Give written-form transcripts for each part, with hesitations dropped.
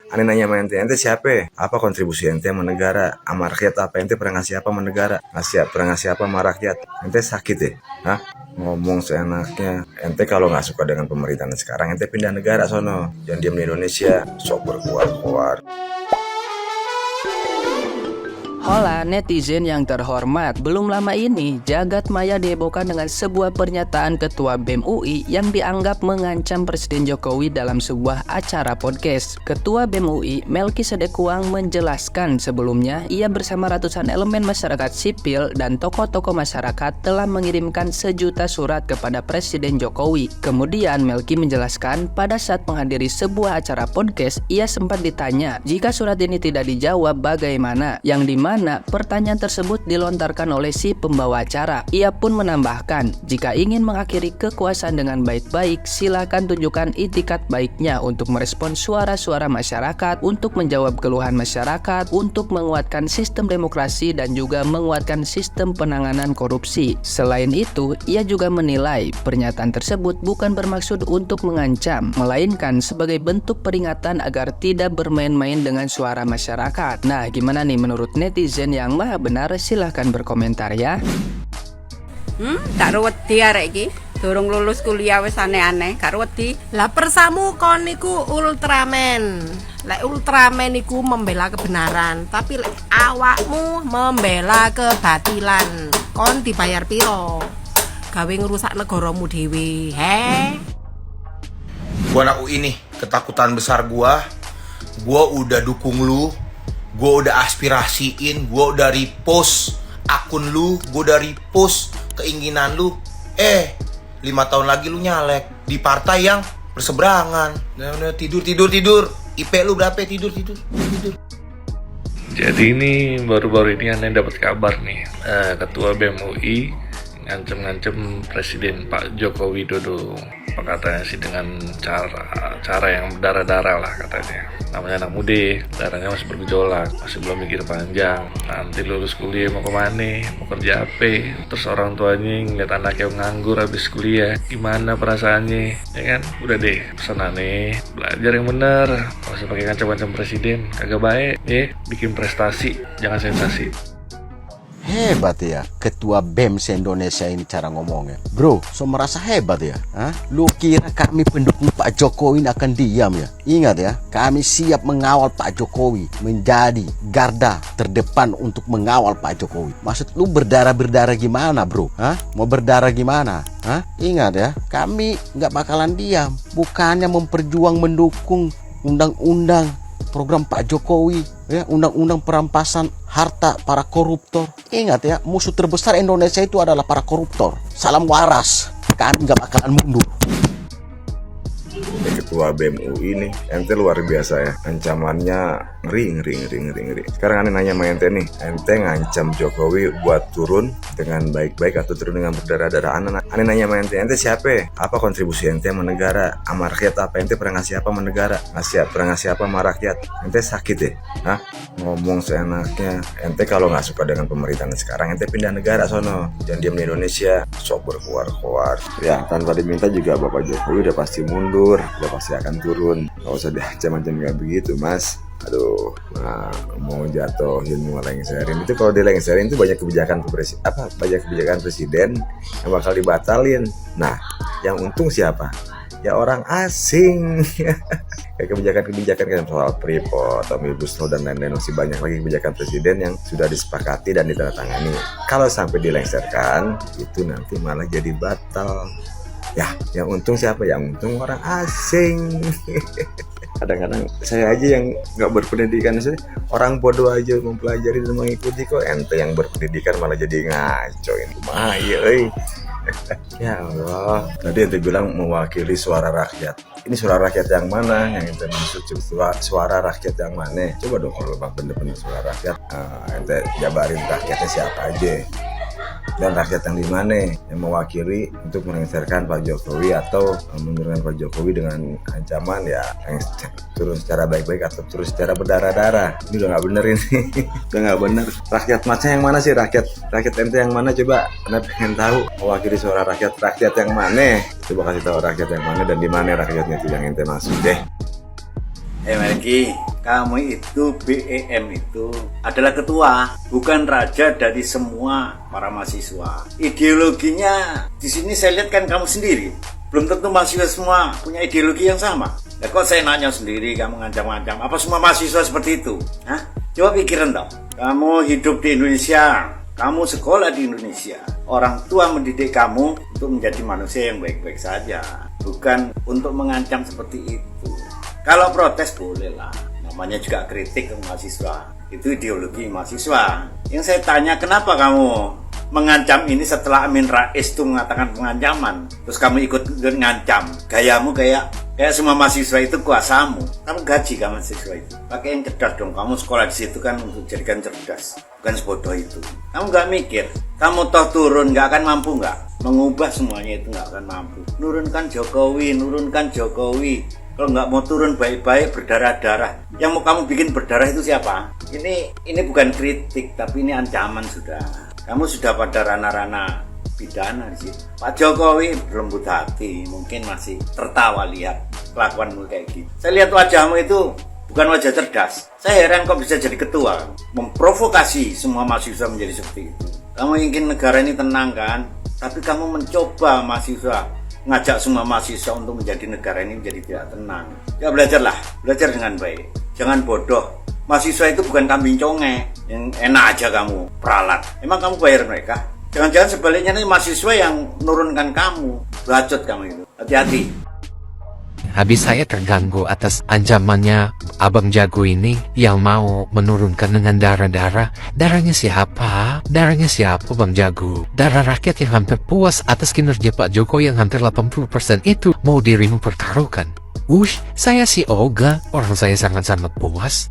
Ane nanya sama ente siapa? Apa kontribusi ente sama negara? Sama rakyat apa? Ente pernah ngasih apa sama negara? Pernah ngasih apa sama rakyat? Ente sakit ya? Hah? Ngomong seenaknya. Ente kalau nggak suka dengan pemerintahan sekarang, ente pindah negara sono. Jangan diam di Indonesia. Sok berkuar-kuar. Hola netizen yang terhormat, belum lama ini jagat maya dihebohkan dengan sebuah pernyataan Ketua BEM UI yang dianggap mengancam Presiden Jokowi dalam sebuah acara podcast. Ketua BEM UI, Melkisedek Kuang, menjelaskan sebelumnya ia bersama ratusan elemen masyarakat sipil dan tokoh-tokoh masyarakat telah mengirimkan sejuta surat kepada Presiden Jokowi. Kemudian Melki menjelaskan pada saat menghadiri sebuah acara podcast, ia sempat ditanya jika surat ini tidak dijawab bagaimana, yang dimana pertanyaan tersebut dilontarkan oleh si pembawa acara. Ia pun menambahkan, jika ingin mengakhiri kekuasaan dengan baik-baik, silakan tunjukkan itikat baiknya untuk merespon suara-suara masyarakat, untuk menjawab keluhan masyarakat, untuk menguatkan sistem demokrasi dan juga menguatkan sistem penanganan korupsi. Selain itu, ia juga menilai pernyataan tersebut bukan bermaksud untuk mengancam, melainkan sebagai bentuk peringatan agar tidak bermain-main dengan suara masyarakat. Nah, gimana nih menurut netizen yang maha benar? Silahkan berkomentar ya. Tak wedi arek iki. Durung lulus kuliah wis aneh-aneh, gak wedi. Lah persamu kon niku Ultraman. Lek Ultraman niku membela kebenaran, tapi lek awakmu membela kebatilan. Kon dibayar piro? Gawe ngerusak negaramu dhewe, he? Gua anak UI nih, ketakutan besar gua udah dukung lu, gua udah aspirasiin, gua udah repost akun lu, gua udah repost keinginan lu. 5 tahun lagi lu nyalek di partai yang berseberangan. Nah, tidur. IP lu berapa? Tidur. Jadi ini baru-baru ini aneh dapat kabar nih, Ketua BEM UI ngancem Presiden Pak Joko Widodo. Apa katanya sih, dengan cara yang berdarah-darah lah katanya. Namanya anak muda, darahnya masih bergejolak, masih belum mikir panjang. Nanti lulus kuliah mau kemana, mau kerja apa? Terus orang tuanya ngeliat anaknya nganggur habis kuliah, gimana perasaannya? Ya kan, udah deh pesanannya belajar yang bener, gak usah pakai ngancam-ngancam presiden, kagak baik. Bikin prestasi, jangan sensasi. Hebat ya Ketua BEM se-Indonesia ini cara ngomongnya. Bro, so merasa hebat ya? Lu kira kami pendukung Pak Jokowi ini akan diam ya? Ingat ya, kami siap mengawal Pak Jokowi, menjadi garda terdepan untuk mengawal Pak Jokowi. Maksud lu berdarah-berdarah gimana bro? Mau berdarah gimana? Ingat ya, kami gak bakalan diam. Bukannya mendukung undang-undang program Pak Jokowi, ya, undang-undang perampasan harta para koruptor. Ingat ya, musuh terbesar Indonesia itu adalah para koruptor. Salam waras, kami gak bakalan mundur. Ketua BEM UI nih, ente luar biasa ya. Ancamannya ngeri. Sekarang aneh nanya sama ente nih, ente ngancam Jokowi buat turun dengan baik-baik atau turun dengan berdarah-darah. Aneh nanya sama ente siapa? Apa kontribusi ente sama negara? Sama rakyat apa? Ente pernah ngasih apa sama negara? Pernah ngasih apa sama rakyat? Ente sakit ya? Ngomong seenaknya. Ente kalau nggak suka dengan pemerintahan sekarang, ente pindah negara sono. Jangan diam di Indonesia. Sok berkuar-kuar. Ya, tanpa diminta juga Bapak Jokowi udah pasti mundur, udah pasti akan turun. Gak usah diancam-ancam kayak begitu, Mas. Aduh, mau jatuhin, mau lengserin. Itu kalau dilengserin itu banyak kebijakan presiden yang bakal dibatalin. Nah, yang untung siapa? Ya orang asing. Kayak kebijakan kan soal Freeport, Omnibus Law dan lain-lain, masih banyak lagi kebijakan presiden yang sudah disepakati dan ditandatangani. Kalau sampai dilengserkan, itu nanti malah jadi batal. Ya, yang untung siapa? Yang untung orang asing. Kadang-kadang saya aja yang nggak berpendidikan, orang bodoh aja mempelajari dan mengikuti, kok ente yang berpendidikan malah jadi ngacoin. Ya Allah, tadi ente bilang mewakili suara rakyat. Ini suara rakyat yang mana yang ente maksud? Suara rakyat yang mana? Coba dong kalau bang bener-bener suara rakyat, ente jabarin rakyatnya siapa aja. Dan rakyat yang di mana yang mewakili untuk menggeserkan Pak Jokowi atau menurunkan Pak Jokowi dengan ancaman ya yang turun secara baik-baik atau turun secara berdarah-darah. Ini udah nggak bener ini. Udah nggak bener. Rakyat macam yang mana sih? Rakyat ente yang mana? Coba anda pengen tahu mewakili suara rakyat yang mana? Coba kasih tahu rakyat yang mana dan di mana rakyatnya itu yang ente maksud deh. Melki, kamu itu BEM itu adalah ketua, bukan raja dari semua para mahasiswa. Ideologinya di sini saya lihat kan kamu sendiri. Belum tentu mahasiswa semua punya ideologi yang sama. Ya kok saya nanya sendiri, kamu ngancam-ngancam. Apa semua mahasiswa seperti itu? Hah? Coba pikirin dong. Kamu hidup di Indonesia, kamu sekolah di Indonesia. Orang tua mendidik kamu untuk menjadi manusia yang baik-baik saja, bukan untuk mengancam seperti itu. Kalau protes boleh lah, namanya juga kritik ke mahasiswa. Itu ideologi mahasiswa. Yang saya tanya, kenapa kamu mengancam ini setelah Amin Rais itu mengatakan pengancaman? Terus kamu ikut ngancam. Gayamu kayak semua mahasiswa itu kuasamu. Kamu gaji kan mahasiswa itu. Pakai yang cerdas dong. Kamu sekolah di situ kan untuk jadikan cerdas, bukan sebodoh itu. Kamu nggak mikir, kamu toh turun nggak akan mampu nggak? Mengubah semuanya itu nggak akan mampu. Nurunkan Jokowi. Kalau nggak mau turun baik-baik berdarah-darah, yang mau kamu bikin berdarah itu siapa? Ini bukan kritik, tapi ini ancaman sudah. Kamu sudah pada ranah-ranah pidana sih. Pak Jokowi belum buta hati, mungkin masih tertawa lihat kelakuanmu kayak gitu. Saya lihat wajahmu itu bukan wajah cerdas. Saya heran kok bisa jadi ketua, memprovokasi semua mahasiswa menjadi seperti itu. Kamu ingin negara ini tenang kan? Tapi kamu mencoba mahasiswa, ngajak semua mahasiswa untuk menjadi negara ini menjadi tidak tenang. Ya belajar dengan baik. Jangan bodoh. Mahasiswa itu bukan kambing conge yang enak aja kamu peralat. Emang kamu bayar mereka? Jangan-jangan sebaliknya nih mahasiswa yang nurunkan kamu. Bacot kamu itu. Hati-hati. Habis saya terganggu atas ancamannya Abang Jago ini yang mau menurunkan dengan darah-darah. Darahnya siapa? Darahnya siapa Bang Jago? Darah rakyat yang hampir puas atas kinerja Pak Jokowi yang hampir 80% itu mau dirimu pertaruhkan. Saya si Oga, orang saya sangat-sangat puas.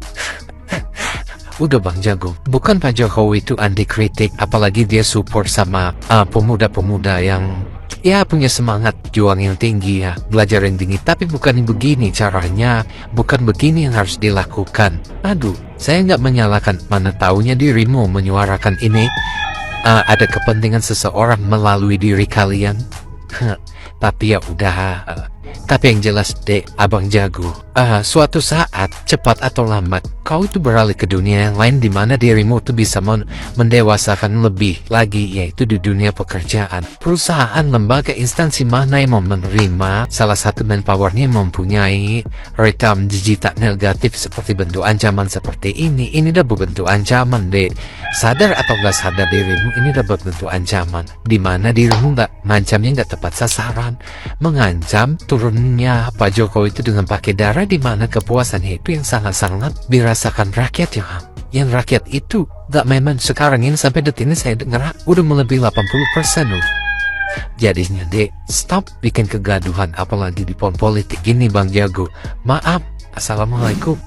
Udah Bang Jago, bukan Pak Jokowi itu anti kritik, apalagi dia support sama pemuda-pemuda yang ya punya semangat juang yang tinggi ya, belajar yang tinggi, tapi bukan begini caranya, bukan begini yang harus dilakukan. Aduh, saya nggak menyalahkan, mana taunya dirimu menyuarakan ini ada kepentingan seseorang melalui diri kalian. Tapi ya udah, tapi yang jelas deh Abang Jago, suatu saat cepat atau lambat kau itu beralih ke dunia yang lain di mana dirimu tuh bisa mendewasakan lebih lagi, yaitu di dunia pekerjaan. Perusahaan, lembaga, instansi mana yang mau menerima salah satu manpowernya mempunyai rekam digital negatif seperti bentuk ancaman seperti ini udah berbentuk ancaman deh. Sadar atau nggak sadar dirimu ini udah berbentuk ancaman, di mana dirimu ngancamnya nggak tepat sasaran, mengancam turunnya Pak Jokowi itu dengan pakai darah, di mana kepuasan itu yang sangat-sangat dirasakan rakyat yang rakyat itu gak memang sekarang ini sampai detik ini saya dengar udah melebihi 80% loh. Jadinya dek, stop bikin kegaduhan apalagi di politik gini Bang Jago. Maaf, assalamualaikum.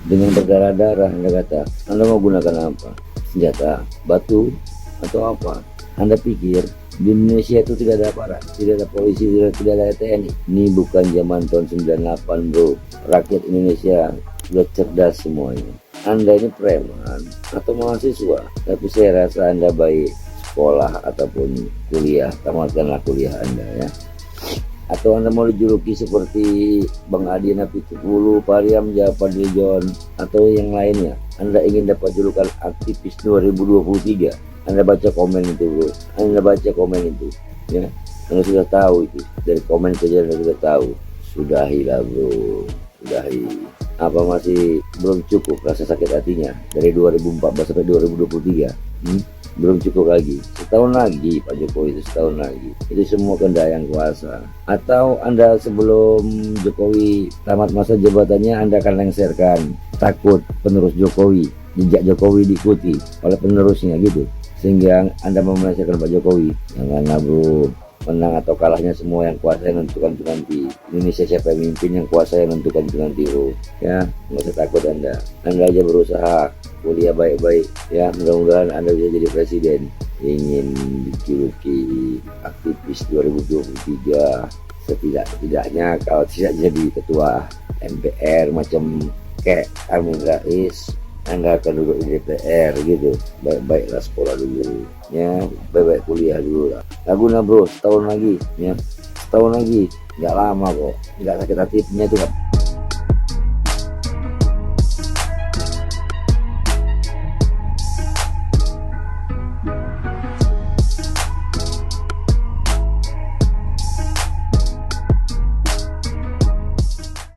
Dengan berdarah-darah Anda kata, Anda mau gunakan apa? Senjata, batu, atau apa? Anda pikir di Indonesia itu tidak ada aparat, tidak ada polisi, tidak ada TNI. Ini bukan zaman tahun 98 bro. Rakyat Indonesia sudah cerdas semuanya. Anda ini preman atau mahasiswa, tapi saya rasa Anda baik sekolah ataupun kuliah, tamatkanlah kuliah Anda ya. Atau Anda mau dijuluki seperti Bang Adi Napitupulu, Pariam Japadi John, atau yang lainnya. Anda ingin dapat julukan aktivis 2023. Anda baca komen itu bro, Anda baca komen itu ya, Anda sudah tahu itu, dari komen saja Anda sudah tahu. Sudahilah bro, sudahi. Apa masih belum cukup rasa sakit hatinya dari 2014 sampai 2023? Belum cukup lagi, setahun lagi Pak Jokowi itu, setahun lagi itu semua kehendak yang kuasa. Atau Anda sebelum Jokowi tamat masa jabatannya Anda akan lengserkan, takut penerus Jokowi, jejak Jokowi diikuti oleh penerusnya gitu, sehingga Anda memenangkan Pak Jokowi. Janganlah bro, menang atau kalahnya semua yang kuasa yang menentukan itu nanti. Indonesia siapa yang mimpin, yang kuasa yang menentukan itu nanti bro ya. Nggak usah takut Anda aja berusaha kuliah baik-baik ya, mudah-mudahan Anda bisa jadi presiden. Ingin dijuluki aktivis 2023, setidak-tidaknya kalau tidak jadi ketua MPR macam kayak Amin Rais, Anda akan duduk di DPR gitu. Baik-baiklah sekolah dulu ya, baik-baik kuliah dulu lah. Laguna bro, setahun lagi ya, setahun lagi, nggak lama kok, nggak sakit hati punya itu.